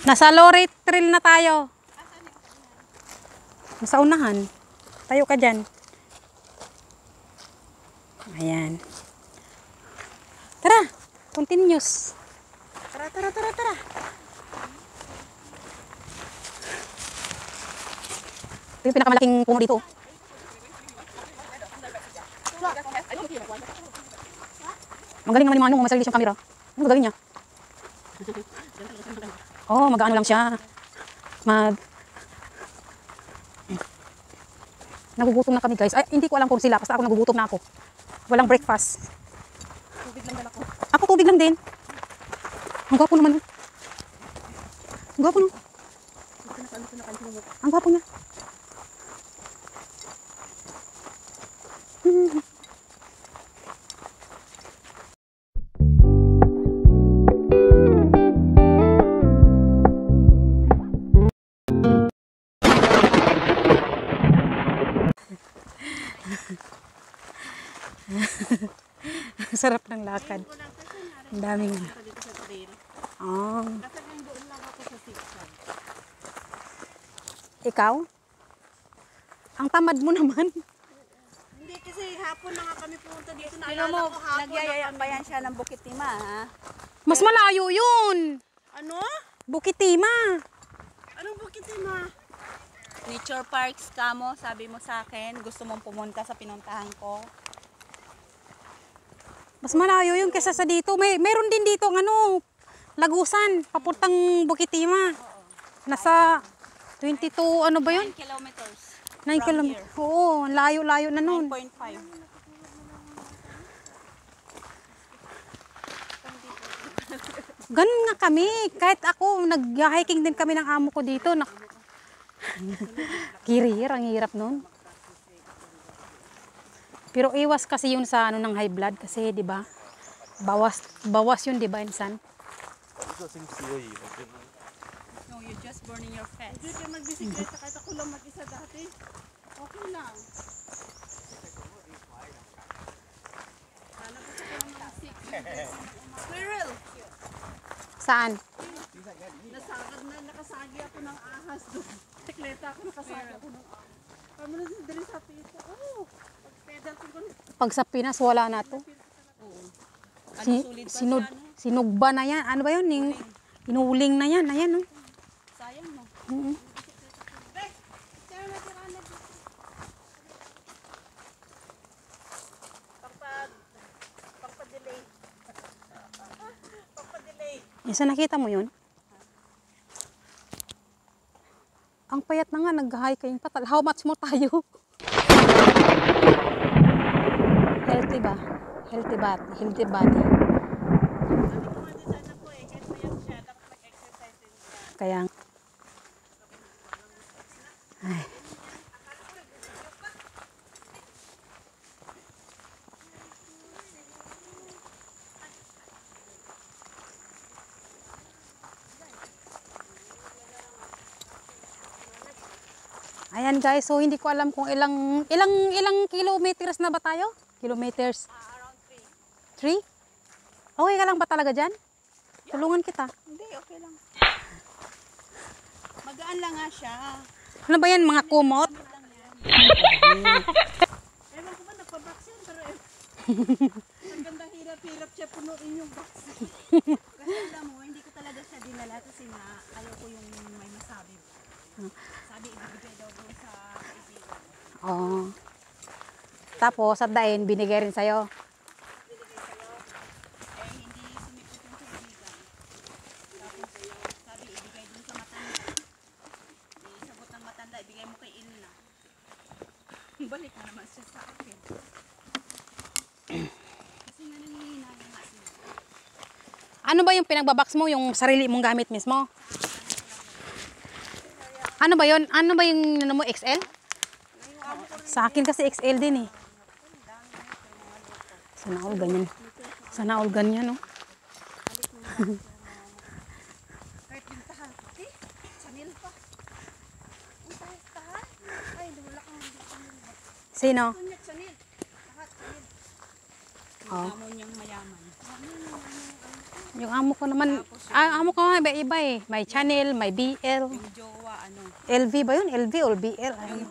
Nasa lorry trail na tayo. Nasa unahan. Tayo ka dyan. Ayan. Tara, continuous. Tara. Ito yung pinakamalaking puno dito. Magaling naman yung manong, masarili siyang camera. Ano gagawin niya? Oh, mag-ano lang siya. Nagugutom na kami guys. Ay, hindi ko alam kung sila. Basta ako nagugutom na ako. Walang breakfast. Tubig lang ako. Ako tubig lang din. Ang gwapo naman. Ang gwapo no. Ang gwapo niya. Sarap ng lakad. Ang daming. Oh. Ikaw? Ang tamad mo naman. Hindi kasi hapon na nga kami pumunta dito. Naalala ko hapon. Nagyayambayan siya ng Bukit Tima, ha? Mas malayo yun. Ano? Bukit Tima. Anong Bukit Tima? Nature Parks ka mo, sabi mo sa akin. Gusto mong pumunta sa pinuntahan ko. Mas malayo yun kaysa sa dito. Meron din dito ano, Lagusan, papuntang Bukit Tima. Nasa 22, ano ba yun? 9 kilometers. 9 kilometers. Oo, layo-layo na nun. 9.5. Ganun nga kami. Kahit ako, nag-hiking din kami ng amo ko dito. Kirir, ang hirap nun. Pero iwas kasi yun sa ano ng high blood kasi 'di ba? Bawas yun 'di ba, insan? No, you're just burning your fat. Hindi ka magbisikleta kahit ako lang mag-isa dati. Okay lang. Meryl! Saan? Nasagad na, nakasagi ako ng ahas doon. Bisikleta ako, nakasagi ako ng ahas. Kami na dali sa pita. Oh, pag-pedal ko doon. Pag sa Pinas, wala na to. Sinugba na yan. Ano ba yun? Inuling na yan. Ayan, no? Sayang, no? Pagpa-delay. Pagpa-delay. Isa nakita mo yun? Ang payat na nga, nag-hiking pa. How much more tayo? Healthy ba? Healthy body. Sabi ko nga din sana po eh, kahit mayat siya, dapat mag-exercise din siya. Kaya, ay. Ayan guys, so hindi ko alam kung ilang kilometers na ba tayo? Kilometers? Around 3? 3. Okay ka lang ba talaga dyan? Tulungan kita. Hindi, okay lang. Magaan lang nga siya. Ano ba yan, mga kumot? Ewan ko ba, nagpa-box yan, pero ang gandang hirap-hirap siya punuin yung box. Kasi alam mo, hindi ko talaga siya dinala kasi nga, ayaw ko yung may masabi. Sabi, ibibigay daw doon sa kaibigan. Oo. Tapos, at dain, binigay rin sa'yo. Binigay sa'yo, eh hindi sumipot yung kaibigan. Tapos, sabi, ibigay doon sa matanda. Sagot ng matanda, ibigay mo kay Ilna. Balik na naman siya sa akin. Kasi nga nanginginan nga siya. Ano ba yung pinagbabox mo? Yung sarili mong gamit mismo? Ano ba yun? Ano ba yung ano mo, XL? Sa akin kasi XL din eh. Sana all ganyan. Sana all ganyan, no? Kahit bintahan. Eh, Chanel pa. Ang tahan. Ay, wala kang Chanel. Sino? Kunya Chanel. Lahat Chanel. Oh. Amo niyang mayaman. Yung amo ko naman, amo ko nga iba-iba eh. May Channel, may BL. Yung jowa, ano. LV ba yun? LV or BL? Ayun.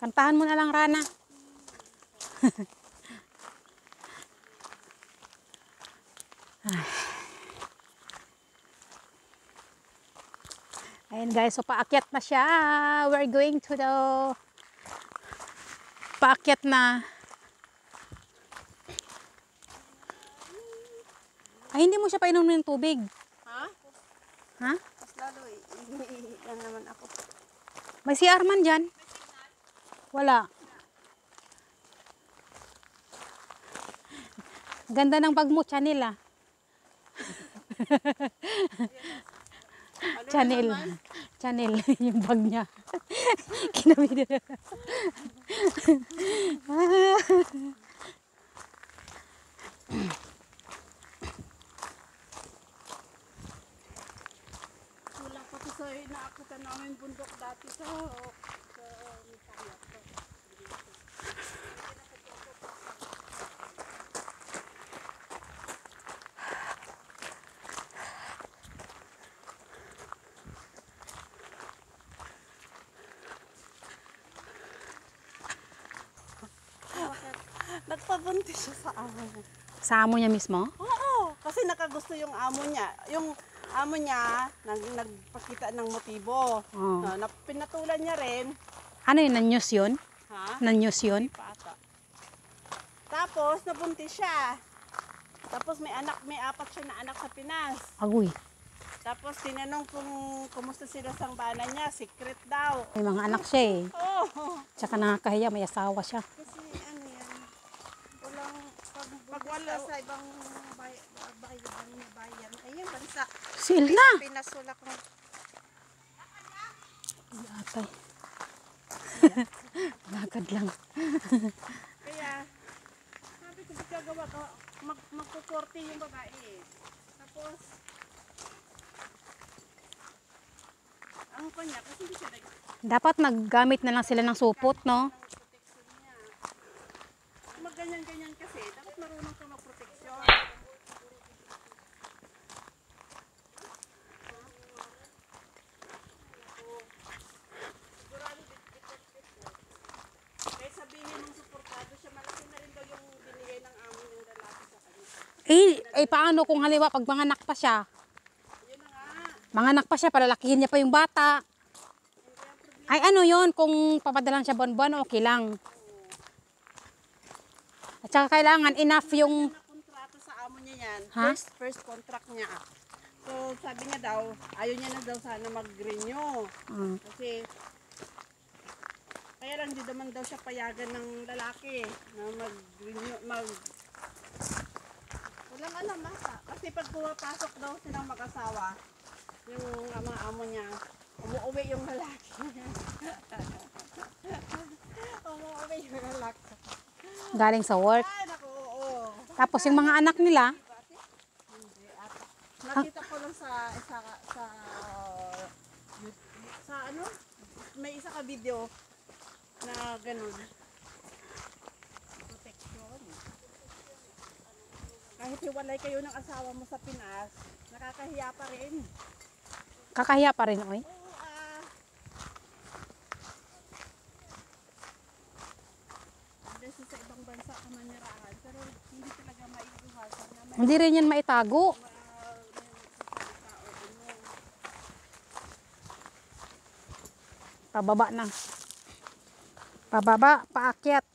Kantahan mo na lang, Rana. Ayan guys, so paakyat na siya. We're going to the... Paakyat na. Ay, hindi mo siya painom ng tubig. Ha? Ha? Mas lalo lang naman ako. May CR man dyan? Wala. Ganda ng bag mo, Channel ah. Ano Channel. naman? Channel, yung bag niya. Kinamit na. Wala pa ko sa naakutan namin bundok dati sa Mitayat. Nagpabuntis siya sa amo niya. Sa amo niya mismo? Oo, kasi nakagusto yung amo niya. Yung amo niya, nagpakita ng motibo. Oo. Pinatulan niya rin. Ano yun? Nan-news yun? Ha? Nan-news yun? Pata. Tapos, nabuntis siya. Tapos, may apat siya na anak sa Pinas. Agoy. Tapos, tinanong kung kumusta sila sa bana niya. Secret daw. May mga anak siya eh. Oo. Tsaka nakakahiya, may asawa siya. Kasi ano yan, walang pag wala sa ibang bayan, ayun, bansa. Sil na! Pinas wala kang Atay. Lakad lang. kaya, sabi ko gagawa ka, magkukorte yung babae. Tapos, ang kanya, kasi hindi siya Dapat naggamit na lang sila ng supot, no? protection niya. Magganyan-ganyan kasi, dapat marunong ka magproteksyon. Kaya sabihin mong suportado siya, malaki na rin daw yung binigay ng amo yung lalaki sa kanya. Eh, paano kung haliwa pag manganak pa siya? Yun ang Manganak pa siya, palalakihin niya pa yung bata. Ay ano yon, kung papadalan siya buwan-buwan, okay lang. At saka kailangan enough yung... Kontrato sa amo niya yan. Ha? First contract niya. So sabi niya daw, ayaw niya na daw sana mag-renew. Kasi kaya lang di naman daw siya payagan ng lalaki na mag-renew, walang alam masa. Kasi pag pumapasok daw silang mag-asawa, yung mga amo niya, umuwi yung lalaki. Umuwi yung lalaki. Galing sa work. Ay, naku, oo. Tapos yung mga anak nila, Hindi ata. Nakita ko lang sa ano, may isa ka video na ganun. Protection. Kahit hiwalay kayo ng asawa mo sa Pinas, nakakahiya pa rin. kakahiya pa rin, oy. Oo, beses sa ibang bansa ka manirahan, pero hindi talaga maiiwasan na may Hindi rin yan maitago. Pababa na. Pababa, paakyat.